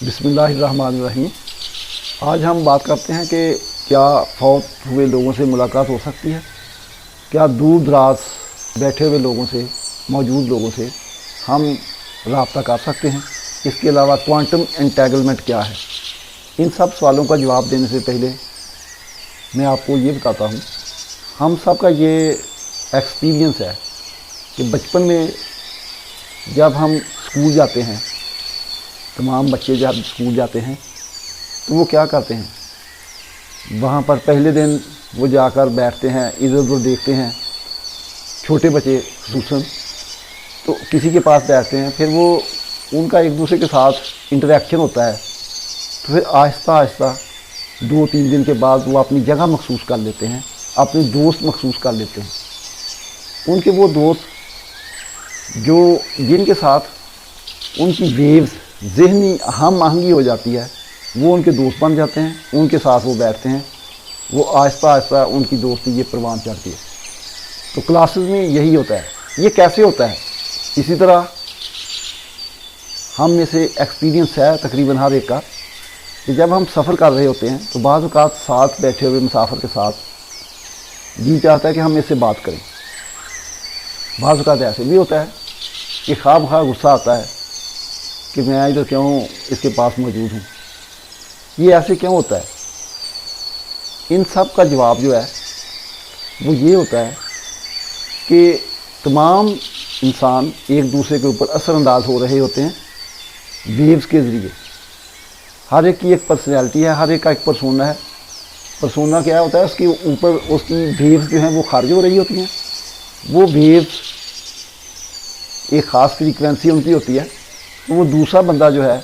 بسم اللہ الرحمن الرحیم۔ آج ہم بات کرتے ہیں کہ کیا فوت ہوئے لوگوں سے ملاقات ہو سکتی ہے، کیا دور دراز بیٹھے ہوئے لوگوں سے، موجود لوگوں سے ہم رابطہ کر سکتے ہیں، اس کے علاوہ کوانٹم انٹینگلمنٹ کیا ہے۔ ان سب سوالوں کا جواب دینے سے پہلے میں آپ کو یہ بتاتا ہوں، ہم سب کا یہ ایکسپیرینس ہے کہ بچپن میں جب ہم اسکول جاتے ہیں، تمام بچے جب اسکول جاتے ہیں تو وہ کیا کرتے ہیں، وہاں پر پہلے دن وہ جا کر بیٹھتے ہیں، ادھر ادھر دیکھتے ہیں، چھوٹے بچے خصوصاً تو کسی کے پاس بیٹھتے ہیں، پھر وہ ان کا ایک دوسرے کے ساتھ انٹریکشن ہوتا ہے، تو پھر آہستہ آہستہ 2-3 دن کے بعد وہ اپنی جگہ محسوس کر لیتے ہیں، اپنے دوست محسوس کر لیتے ہیں۔ ان کے وہ دوست جو جن کے ساتھ ان کی ویوز ذہنی ہم آہنگی ہو جاتی ہے، وہ ان کے دوست بن جاتے ہیں، ان کے ساتھ وہ بیٹھتے ہیں، وہ آہستہ آہستہ ان کی دوستی یہ پروان چڑھتی ہے۔ تو کلاسز میں یہی ہوتا ہے۔ یہ کیسے ہوتا ہے؟ اسی طرح ہم میں سے ایکسپیرینس ہے تقریباً ہر ایک کا کہ جب ہم سفر کر رہے ہوتے ہیں تو بعض اوقات ساتھ بیٹھے ہوئے مسافر کے ساتھ جی چاہتا ہے کہ ہم اس سے بات کریں۔ بعض اوقات ایسے بھی ہوتا ہے کہ خواہ بخواہ غصہ آتا ہے کہ میں ادھر کیوں اس کے پاس موجود ہوں۔ یہ ایسے کیوں ہوتا ہے؟ ان سب کا جواب جو ہے وہ یہ ہوتا ہے کہ تمام انسان ایک دوسرے کے اوپر اثر انداز ہو رہے ہوتے ہیں ویوز کے ذریعے۔ ہر ایک کی ایک پرسنالٹی ہے، ہر ایک کا ایک پرسونا ہے۔ پرسونا کیا ہوتا ہے؟ اس کے اوپر اس کی ویوز جو ہیں وہ خارج ہو رہی ہوتی ہیں۔ وہ ویوز ایک خاص فریکوینسی ان کی ہوتی ہے، تو وہ دوسرا بندہ جو ہے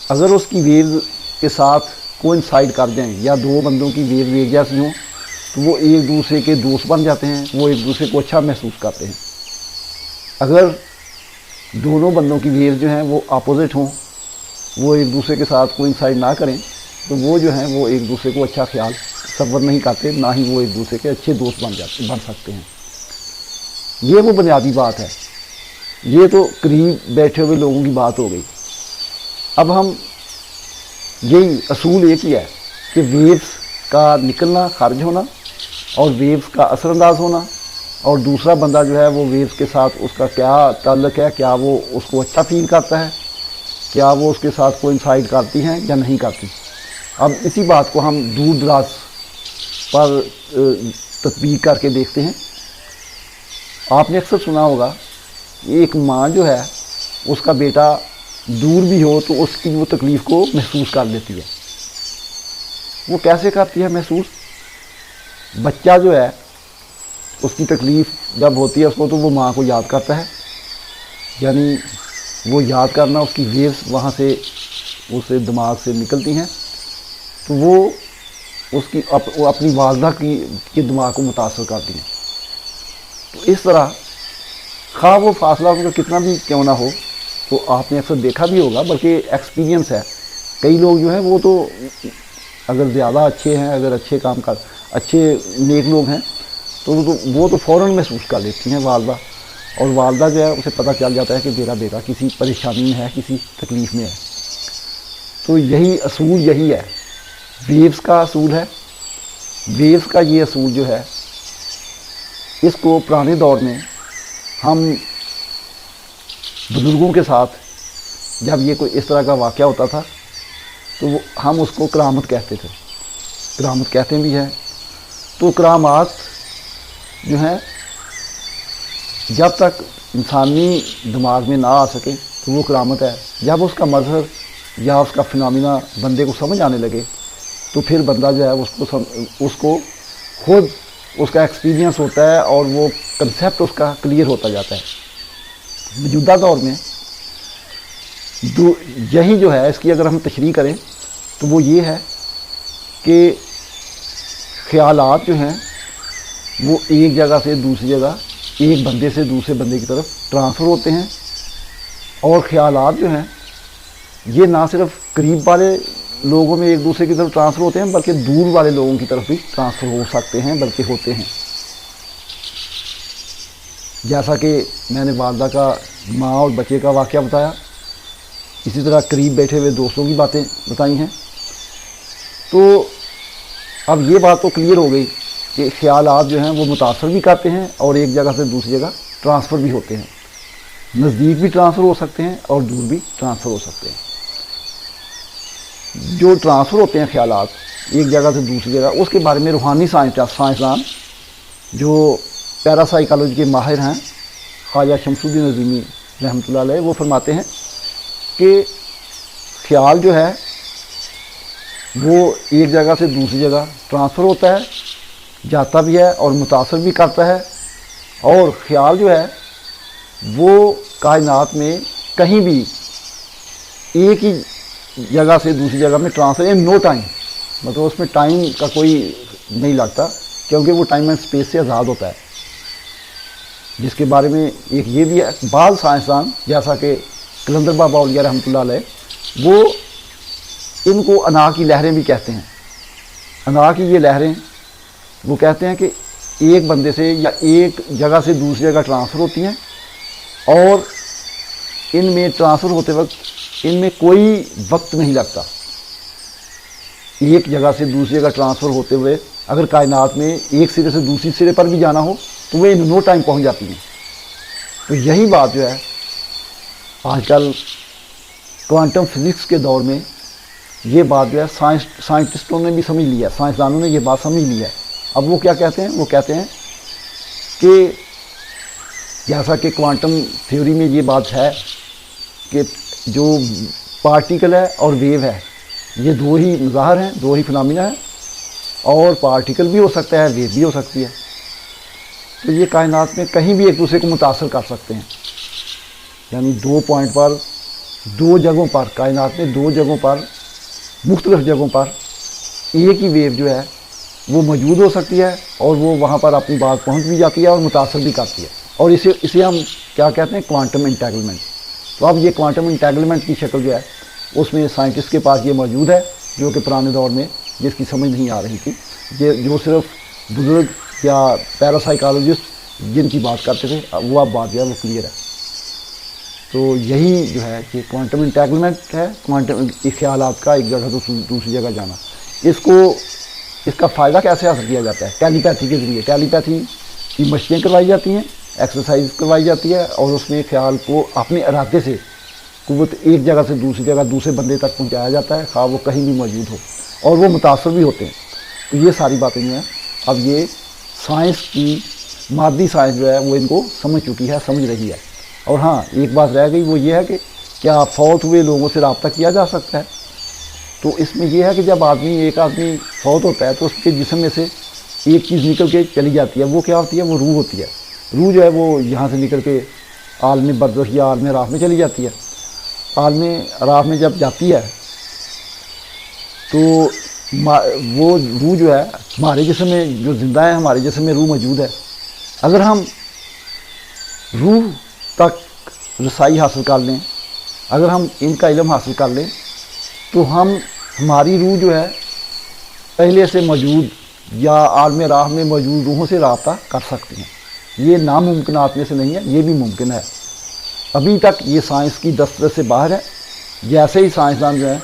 اگر اس کی ویوز کے ساتھ کوئنسائڈ کر جائیں یا دو بندوں کی ویوز ایک جیسی ہوں تو وہ ایک دوسرے کے دوست بن جاتے ہیں، وہ ایک دوسرے کو اچھا محسوس کرتے ہیں۔ اگر دونوں بندوں کی ویوز جو ہیں وہ اپوزٹ ہوں، وہ ایک دوسرے کے ساتھ کوئنسائڈ نہ کریں تو وہ جو ہیں وہ ایک دوسرے کو اچھا خیال تصور نہیں کرتے، نہ ہی وہ ایک دوسرے کے اچھے دوست بن سکتے ہیں۔ یہ وہ بنیادی بات ہے۔ یہ تو قریب بیٹھے ہوئے لوگوں کی بات ہو گئی۔ اب ہم یہی اصول ایک ہی ہے کہ ویوز کا نکلنا، خارج ہونا، اور ویوز کا اثر انداز ہونا، اور دوسرا بندہ جو ہے وہ ویوز کے ساتھ اس کا کیا تعلق ہے، کیا وہ اس کو اچھا فیل کرتا ہے، کیا وہ اس کے ساتھ کوئنسائڈ کرتی ہیں یا نہیں کرتی۔ اب اسی بات کو ہم دور دراز پر تطبیق کر کے دیکھتے ہیں۔ آپ نے اکثر سنا ہوگا ایک ماں جو ہے اس کا بیٹا دور بھی ہو تو اس کی وہ تکلیف کو محسوس کر لیتی ہے۔ وہ کیسے کرتی ہے محسوس؟ بچہ جو ہے اس کی تکلیف جب ہوتی ہے اس کو تو وہ ماں کو یاد کرتا ہے، یعنی وہ یاد کرنا، اس کی ویوز وہاں سے اسے دماغ سے نکلتی ہیں، تو وہ اس کی اپنی والدہ کی دماغ کو متاثر کرتی ہیں۔ تو اس طرح خواہ وہ فاصلہ ان کا کتنا بھی کیوں نہ ہو، تو آپ نے اکثر دیکھا بھی ہوگا، بلکہ ایکسپیرینس ہے، کئی لوگ جو ہیں وہ تو اگر زیادہ اچھے ہیں، اگر اچھے نیک لوگ ہیں تو وہ تو فوراً محسوس کر لیتی ہیں والدہ، اور والدہ جو ہے اسے پتہ چل جاتا ہے کہ میرا بیٹا کسی پریشانی میں ہے، کسی تکلیف میں ہے۔ تو یہی اصول یہی ہے، ویوز کا اصول ہے۔ ویوز کا یہ اصول جو ہے اس کو پرانے دور میں ہم بزرگوں کے ساتھ جب یہ کوئی اس طرح کا واقعہ ہوتا تھا تو ہم اس کو کرامت کہتے تھے، کرامت کہتے بھی ہیں۔ تو کرامات جو ہیں جب تک انسانی دماغ میں نہ آ سکے تو وہ کرامت ہے۔ جب اس کا مظہر یا اس کا فنامنا بندے کو سمجھ آنے لگے تو پھر بندہ جو ہے اس کو خود اس کا ایکسپیرینس ہوتا ہے اور وہ کنسیپٹ اس کا کلیئر ہوتا جاتا ہے۔ موجودہ دور میں یہی جو ہے اس کی اگر ہم تشریح کریں تو وہ یہ ہے کہ خیالات جو ہیں وہ ایک جگہ سے دوسری جگہ، ایک بندے سے دوسرے بندے کی طرف ٹرانسفر ہوتے ہیں، اور خیالات جو ہیں یہ نہ صرف قریب والے لوگوں میں ایک دوسرے کی طرف ٹرانسفر ہوتے ہیں بلکہ دور والے لوگوں کی طرف بھی ٹرانسفر ہو سکتے ہیں، بلکہ ہوتے ہیں۔ جیسا کہ میں نے والدہ کا، ماں اور بچے کا واقعہ بتایا، इसी तरह करीब बैठे हुए दोस्तों की बातें बताई हैं। तो अब ये बात तो क्लियर हो गई कि ख्यालात जो हैं वो मुतासर भी करते हैं और एक जगह से दूसरी जगह ट्रांसफ़र भी होते हैं। नज़दीक भी ट्रांसफ़र हो सकते हैं और दूर भी ट्रांसफ़र हो सकते हैं। जो ट्रांसफ़र होते हैं ख्यालात एक जगह से दूसरी जगह, उसके बारे में रूहानी साइंसदान जो पैरासाइकोलॉजी के माहिर हैं ख्वाजा शमसुद्दीन अज़ीमी रहमतुल्लाह अलैह, वो फरमाते हैं कि ख्याल जो है वो एक जगह से दूसरी जगह ट्रांसफ़र होता है, जाता भी है और मुतासर भी करता है। और ख्याल जो है वो कायनात में कहीं भी एक ही जगह से दूसरी जगह में ट्रांसफ़र इन नो टाइम, मतलब उसमें टाइम का कोई नहीं लगता, क्योंकि वो टाइम एंड स्पेस से आज़ाद होता है। जिसके बारे में एक ये भी है, बाल साइंसदान जैसा कि कलंदर बाबा औलिया रहमतुल्लाह अलैह, वो इनको अना की लहरें भी कहते हैं। अना की ये लहरें वो कहते हैं कि एक बंदे से या एक जगह से दूसरी जगह ट्रांसफ़र होती हैं और इनमें ट्रांसफ़र होते वक्त इनमें कोई वक्त नहीं लगता। एक जगह से दूसरी जगह ट्रांसफ़र होते हुए अगर कायनात में एक सिरे से दूसरी सिरे पर भी जाना हो तो वे इन नो टाइम पहुंच जाती हैं। तो यही बात जो है आजकल क्वांटम फिज़िक्स के दौर में ये बात जो है साइंटिस्टों ने भी समझ लिया है, साइंसदानों ने ये बात समझ ली है। अब वो क्या कहते हैं, वो कहते हैं कि जैसा कि क्वांटम थ्योरी में ये बात है कि जो पार्टिकल है और वेव है ये दो ही मज़ाहर हैं, दो ही फिनोमिना हैं, और पार्टिकल भी हो सकता है, वेव भी हो सकती है। तो ये कायनात में कहीं भी एक दूसरे को मुतासर कर सकते हैं। यानी दो पॉइंट पर, दो जगहों पर, कायनात में दो जगहों पर, मुख्तलिफ जगहों पर एक ही वेव जो है वो मौजूद हो सकती है और वो वहाँ पर अपनी बात पहुँच भी जाती है और मुतासर भी करती है। और इसे हम क्या कहते हैं, क्वांटम इंटेगलमेंट। तो अब ये क्वांटम इंटेगलमेंट की शक्ल जो है उसमें साइंटिस्ट के पास ये मौजूद है, जो कि पुराने दौर में जिसकी समझ नहीं आ रही थी, जो सिर्फ बुज़ुर्ग या पैरासाइकोलॉजिस्ट जिनकी बात करते थे, वो अब बात जो है वो क्लियर है। तो यही जो है कि क्वांटम इंटेगलमेंट है, क्वांटम ख्यालात का एक जगह से दूसरी जगह जाना। इसका फ़ायदा कैसे हासिल किया जाता है? टेलीपैथी के ज़रिए। टेलीपैथी की मशक़ें करवाई जाती हैं, एक्सरसाइज करवाई जाती है और उसमें ख्याल को अपने इरादे से कुव्वत एक जगह से दूसरी जगह दूसरे बंदे तक पहुंचाया जाता है, खा वो कहीं भी मौजूद हो, और वो मुतासर भी होते हैं। तो ये सारी बातें जो हैं अब ये साइंस की मादी साइंस जो है वो इनको समझ चुकी है, समझ रही है। और हाँ, एक बात रह गई, वो ये है कि क्या फौत हुए लोगों से रब्ता किया जा सकता है? तो इसमें यह है कि जब एक आदमी फौत होता है तो उसके जिस्म में से एक चीज़ निकल के चली जाती है। वो क्या होती है? वो रूह होती है। रूह जो है वो यहाँ से निकल के आलम बरज़ख या आलम राह में चली जाती है। आलम राह में जब जाती है तो वो रूह जो है हमारे जिस्म में, जो ज़िंदा है हमारे जिस्म में रूह मौजूद है। अगर हम रूह तक रसाई हासिल कर लें, अगर हम इनका इल्म हासिल कर लें, तो हमारी रूह जो है पहले से मौजूद या आलम राह में मौजूद रूहों से रब्ता कर सकती हैं। ये नामुमकिनात में से नहीं है, ये भी मुमकिन है। अभी तक ये साइंस की दस्तरस से बाहर है। जैसे ही साइंसदान जो है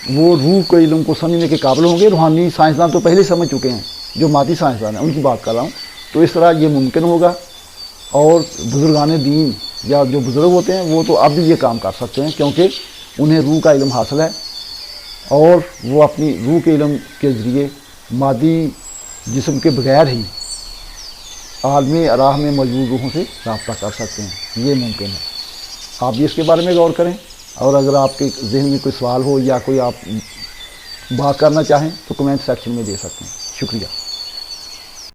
वो रूह के इल्म को समझने के काबिल होंगे, रूहानी साइंसदान तो पहले समझ चुके हैं, जो मादी साइंसदान हैं उनकी बात कर रहा हूँ, तो इस तरह ये मुमकिन होगा। और बुजुर्गान दीन या जो बुज़ुर्ग होते हैं वो तो अब भी ये काम कर सकते हैं, क्योंकि उन्हें रूह का इल्म हासिल है और वो अपनी रूह के इल्म के ज़रिए मादी जिस्म के बगैर ही आलम राह में मौजूद रूहों से रब्ता कर सकते हैं। ये मुमकिन है। आप भी इसके बारे में गौर करें, और अगर आपके जहन में कोई सवाल हो या कोई आप बात करना चाहें तो कमेंट सेक्शन में दे सकते हैं। शुक्रिया।